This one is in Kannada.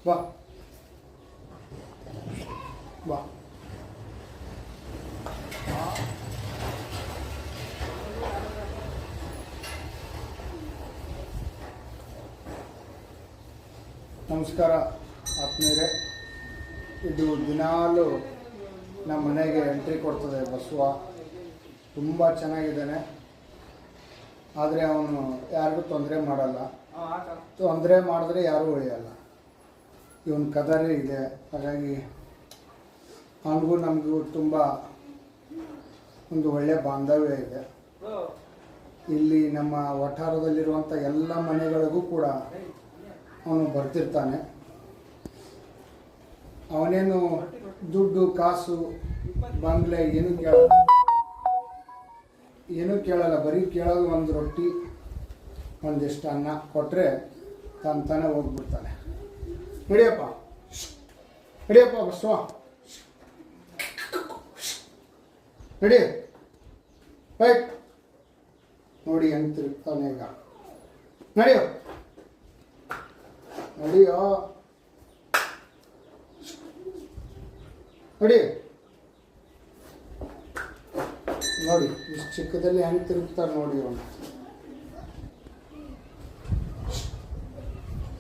ಬಾ ಬಾ. ನಮಸ್ಕಾರ ಆತ್ಮೀಯರೇ. ಇದು ದಿನಾಲು ನಮ್ಮ ಮನೆಗೆ ಎಂಟ್ರಿ ಕೊಡ್ತದೆ ಬಸವ. ತುಂಬ ಚೆನ್ನಾಗಿದ್ದಾನೆ, ಆದರೆ ಅವನು ಯಾರಿಗೂ ತೊಂದರೆ ಮಾಡಲ್ಲ. ತೊಂದರೆ ಮಾಡಿದ್ರೆ ಯಾರೂ ಉಳಿಯಲ್ಲ. ಇವನ ಕದರೇ ಇದೆ. ಹಾಗಾಗಿ ಅವನಿಗೂ ನಮಗೂ ತುಂಬ ಒಂದು ಒಳ್ಳೆಯ ಬಾಂಧವ್ಯ ಇದೆ. ಇಲ್ಲಿ ನಮ್ಮ ವಠಾರದಲ್ಲಿರುವಂಥ ಎಲ್ಲ ಮನೆಗಳಿಗೂ ಕೂಡ ಅವನು ಬರ್ತಿರ್ತಾನೆ. ಅವನೇನು ದುಡ್ಡು ಕಾಸು ಬಂಗ್ಲೆ ಏನೂ ಕೇಳಲ್ಲ. ಬರೀ ಕೇಳೋದು ಒಂದು ರೊಟ್ಟಿ, ಒಂದಿಷ್ಟು ಅನ್ನ ಕೊಟ್ಟರೆ ತಾನೇ ಹೋಗ್ಬಿಡ್ತಾನೆ. ನಡಿಯಪ್ಪ ನಡಿಯಪ್ಪ ಬಸವ, ನಡಿ. ರೈಟ್ ನೋಡಿ ಹೆಂಗೆ ತಿರುಗ್ತಾನೆ ಈಗ. ನಡಿಯೋ ನಡಿಯೋ ನಡಿ. ನೋಡಿ ಇಷ್ಟು ಚಿಕ್ಕದಲ್ಲಿ ಹೆಂಗೆ ತಿರುಗ್ತಾರೆ ನೋಡಿ ಅವನು.